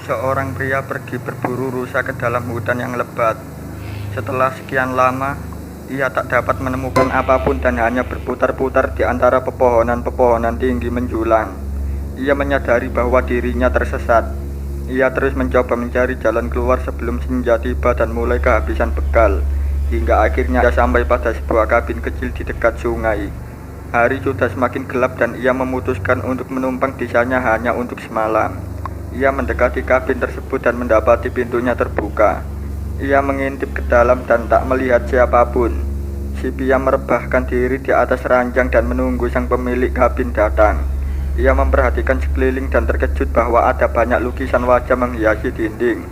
Seorang pria pergi berburu rusa ke dalam hutan yang lebat. Setelah sekian lama, ia tak dapat menemukan apapun dan hanya berputar-putar di antara pepohonan-pepohonan tinggi menjulang. Ia menyadari bahwa dirinya tersesat. Ia terus mencoba mencari jalan keluar sebelum senja tiba dan mulai kehabisan bekal, hingga akhirnya ia sampai pada sebuah kabin kecil di dekat sungai. Hari sudah semakin gelap dan ia memutuskan untuk menumpang di sana hanya untuk semalam. Ia mendekati kabin tersebut dan mendapati pintunya terbuka. Ia mengintip ke dalam dan tak melihat siapapun. Si pria merebahkan diri di atas ranjang dan menunggu sang pemilik kabin datang. Ia memperhatikan sekeliling dan terkejut bahwa ada banyak lukisan wajah menghiasi dinding,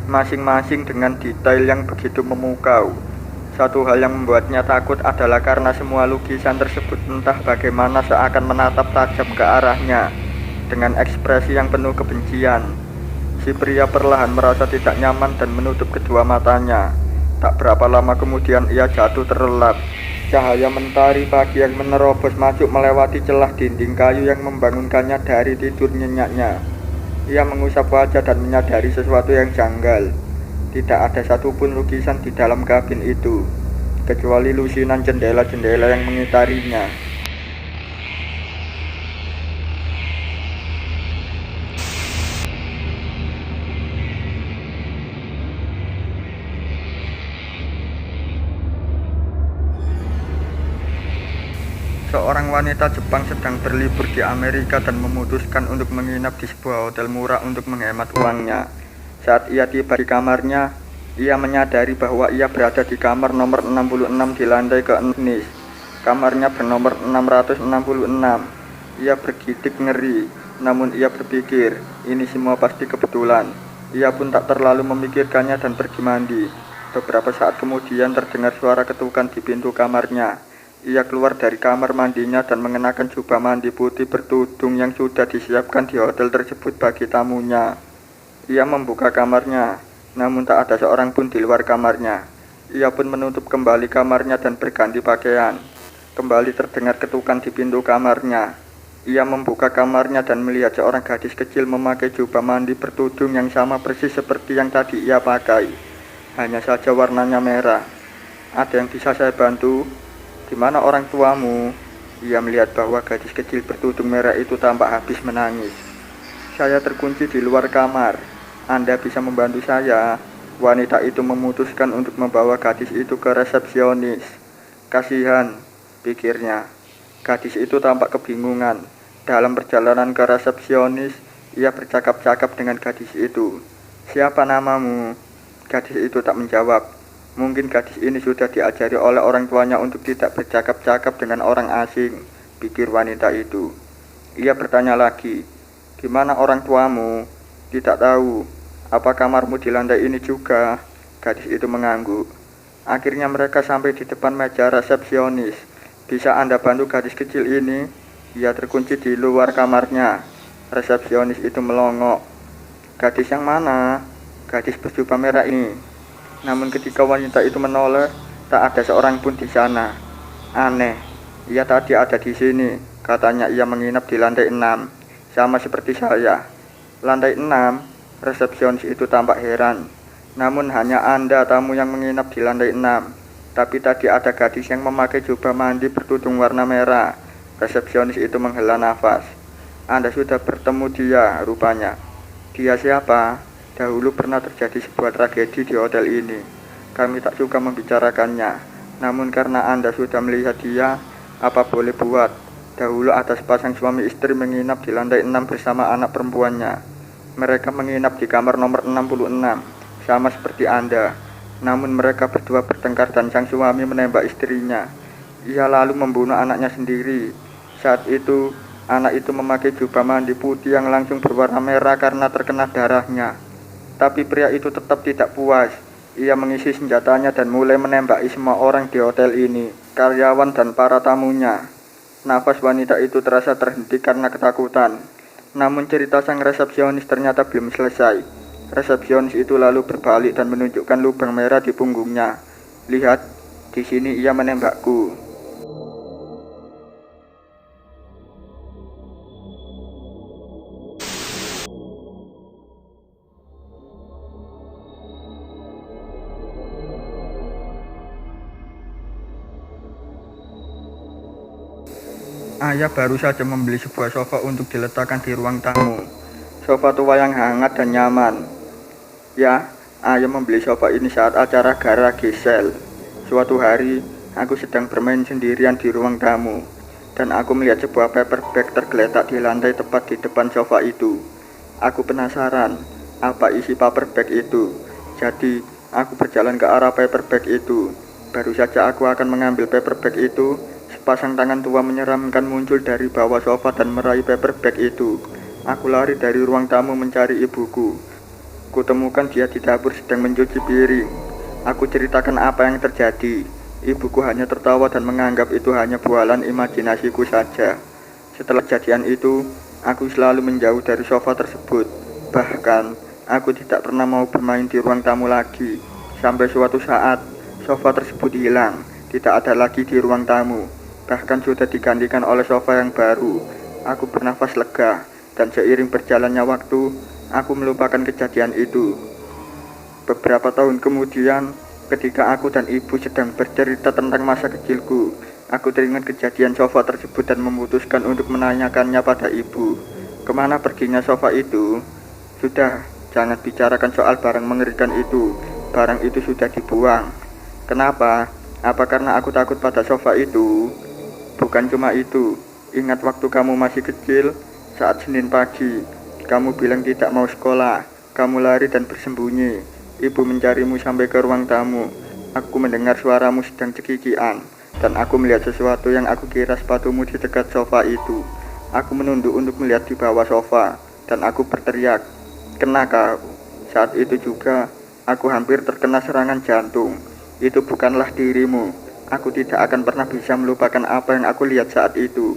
masing-masing dengan detail yang begitu memukau. Satu hal yang membuatnya takut adalah karena semua lukisan tersebut entah bagaimana seakan menatap tajam ke arahnya dengan ekspresi yang penuh kebencian. Si pria perlahan merasa tidak nyaman dan menutup kedua matanya. Tak berapa lama kemudian ia jatuh terlelap. Cahaya mentari pagi yang menerobos masuk melewati celah dinding kayu yang membangunkannya dari tidur nyenyaknya. Ia mengusap wajah dan menyadari sesuatu yang janggal. Tidak ada satupun lukisan di dalam kabin itu, kecuali lusinan jendela-jendela yang mengitarinya. Seorang wanita Jepang sedang berlibur di Amerika dan memutuskan untuk menginap di sebuah hotel murah untuk menghemat uangnya. Saat ia tiba di kamarnya, ia menyadari bahwa ia berada di kamar nomor 66 di lantai ke-6. Kamarnya bernomor 666. Ia bergidik ngeri, namun ia berpikir, ini semua pasti kebetulan. Ia pun tak terlalu memikirkannya dan pergi mandi. Beberapa saat kemudian terdengar suara ketukan di pintu kamarnya. Ia keluar dari kamar mandinya dan mengenakan jubah mandi putih bertudung yang sudah disiapkan di hotel tersebut bagi tamunya. Ia membuka kamarnya, namun tak ada seorang pun di luar kamarnya. Ia pun menutup kembali kamarnya dan berganti pakaian. Kembali terdengar ketukan di pintu kamarnya. Ia membuka kamarnya dan melihat seorang gadis kecil memakai jubah mandi bertudung yang sama persis seperti yang tadi ia pakai. Hanya saja warnanya merah. Ada yang bisa saya bantu? Di mana orang tuamu? Ia melihat bahwa gadis kecil bertudung merah itu tampak habis menangis. Saya terkunci di luar kamar. Anda bisa membantu saya? Wanita itu memutuskan untuk membawa gadis itu ke resepsionis. Kasihan, pikirnya. Gadis itu tampak kebingungan. Dalam perjalanan ke resepsionis, ia bercakap-cakap dengan gadis itu. Siapa namamu? Gadis itu tak menjawab. Mungkin gadis ini sudah diajari oleh orang tuanya untuk tidak bercakap-cakap dengan orang asing, pikir wanita itu. Ia bertanya lagi, di mana orang tuamu? Tidak tahu. Apa kamarmu di lantai ini juga? Gadis itu mengangguk. Akhirnya mereka sampai di depan meja resepsionis. Bisa Anda bantu gadis kecil ini? Ia terkunci di luar kamarnya. Resepsionis itu melongok. Gadis yang mana? Gadis berjubah merah ini. Namun ketika wanita itu menoleh, tak ada seorang pun di sana. Aneh, ia tadi ada di sini. Katanya ia menginap di lantai 6, sama seperti saya. Lantai 6, resepsionis itu tampak heran. Namun hanya Anda tamu yang menginap di lantai 6. Tapi tadi ada gadis yang memakai jubah mandi bertudung warna merah. Resepsionis itu menghela nafas. Anda sudah bertemu dia, rupanya. Dia siapa? Dahulu pernah terjadi sebuah tragedi di hotel ini. Kami tak suka membicarakannya. Namun karena Anda sudah melihat dia, apa boleh buat. Dahulu ada sepasang suami istri menginap di lantai 6 bersama anak perempuannya. Mereka menginap di kamar nomor 66, sama seperti Anda. Namun mereka berdua bertengkar dan sang suami menembak istrinya. Ia lalu membunuh anaknya sendiri. Saat itu, anak itu memakai jubah mandi putih yang langsung berwarna merah karena terkena darahnya. Tapi pria itu tetap tidak puas. Ia mengisi senjatanya dan mulai menembaki semua orang di hotel ini, karyawan dan para tamunya. Nafas wanita itu terasa terhenti karena ketakutan. Namun cerita sang resepsionis ternyata belum selesai. Resepsionis itu lalu berbalik dan menunjukkan lubang merah di punggungnya. Lihat, di sini ia menembakku. Ayah baru saja membeli sebuah sofa untuk diletakkan di ruang tamu. Sofa tua yang hangat dan nyaman. Ya, ayah membeli sofa ini saat acara garage sale. Suatu hari, aku sedang bermain sendirian di ruang tamu, dan aku melihat sebuah paper bag tergeletak di lantai tepat di depan sofa itu. Aku penasaran, apa isi paper bag itu. Jadi, aku berjalan ke arah paper bag itu. Baru saja aku akan mengambil paper bag itu, sepasang tangan tua menyeramkan muncul dari bawah sofa dan meraih paper bag itu. Aku lari dari ruang tamu mencari ibuku. Kutemukan dia di dapur sedang mencuci piring. Aku ceritakan apa yang terjadi. Ibuku hanya tertawa dan menganggap itu hanya bualan imajinasiku saja. Setelah kejadian itu, aku selalu menjauh dari sofa tersebut. Bahkan, aku tidak pernah mau bermain di ruang tamu lagi. Sampai suatu saat, sofa tersebut hilang. Tidak ada lagi di ruang tamu. Bahkan sudah digantikan oleh sofa yang baru. Aku bernafas lega, dan seiring berjalannya waktu, aku melupakan kejadian itu. Beberapa tahun kemudian, ketika aku dan ibu sedang bercerita tentang masa kecilku, aku teringat kejadian sofa tersebut dan memutuskan untuk menanyakannya pada ibu. Kemana perginya sofa itu? Sudah, jangan bicarakan soal barang mengerikan itu. Barang itu sudah dibuang. Kenapa? Apa karena aku takut pada sofa itu? Bukan cuma itu. Ingat waktu kamu masih kecil, saat Senin pagi, kamu bilang tidak mau sekolah. Kamu lari dan bersembunyi. Ibu mencarimu sampai ke ruang tamu. Aku mendengar suaramu sedang cekikian, dan aku melihat sesuatu yang aku kira sepatumu di dekat sofa itu. Aku menunduk untuk melihat di bawah sofa, dan aku berteriak, "Kena kau." Saat itu juga, aku hampir terkena serangan jantung. Itu bukanlah dirimu. Aku tidak akan pernah bisa melupakan apa yang aku lihat saat itu.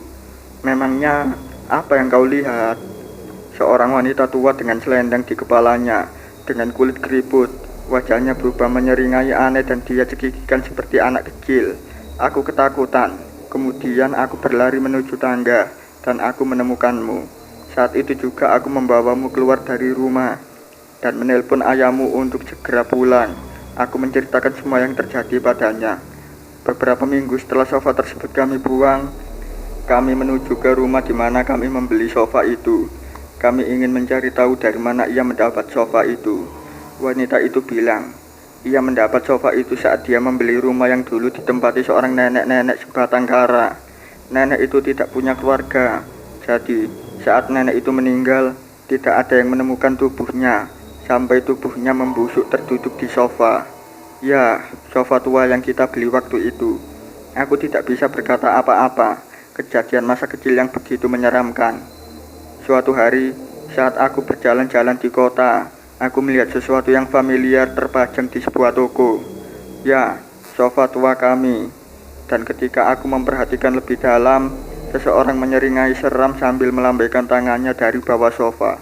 Memangnya, apa yang kau lihat? Seorang wanita tua dengan selendang di kepalanya, dengan kulit keriput. Wajahnya berubah menyeringai aneh dan dia cekikikan seperti anak kecil. Aku ketakutan. Kemudian aku berlari menuju tangga, dan aku menemukanmu. Saat itu juga aku membawamu keluar dari rumah, dan menelpon ayahmu untuk segera pulang. Aku menceritakan semua yang terjadi padanya. Beberapa minggu setelah sofa tersebut kami buang, kami menuju ke rumah di mana kami membeli sofa itu. Kami ingin mencari tahu dari mana ia mendapat sofa itu. Wanita itu bilang, ia mendapat sofa itu saat dia membeli rumah yang dulu ditempati seorang nenek-nenek sebatang kara. Nenek itu tidak punya keluarga. Jadi, saat nenek itu meninggal, tidak ada yang menemukan tubuhnya, sampai tubuhnya membusuk terduduk di sofa. Ya, sofa tua yang kita beli waktu itu. Aku tidak bisa berkata apa-apa. Kejadian masa kecil yang begitu menyeramkan. Suatu hari, saat aku berjalan-jalan di kota, aku melihat sesuatu yang familiar terpajang di sebuah toko. Ya, sofa tua kami. Dan ketika aku memperhatikan lebih dalam, seseorang menyeringai seram sambil melambaikan tangannya dari bawah sofa.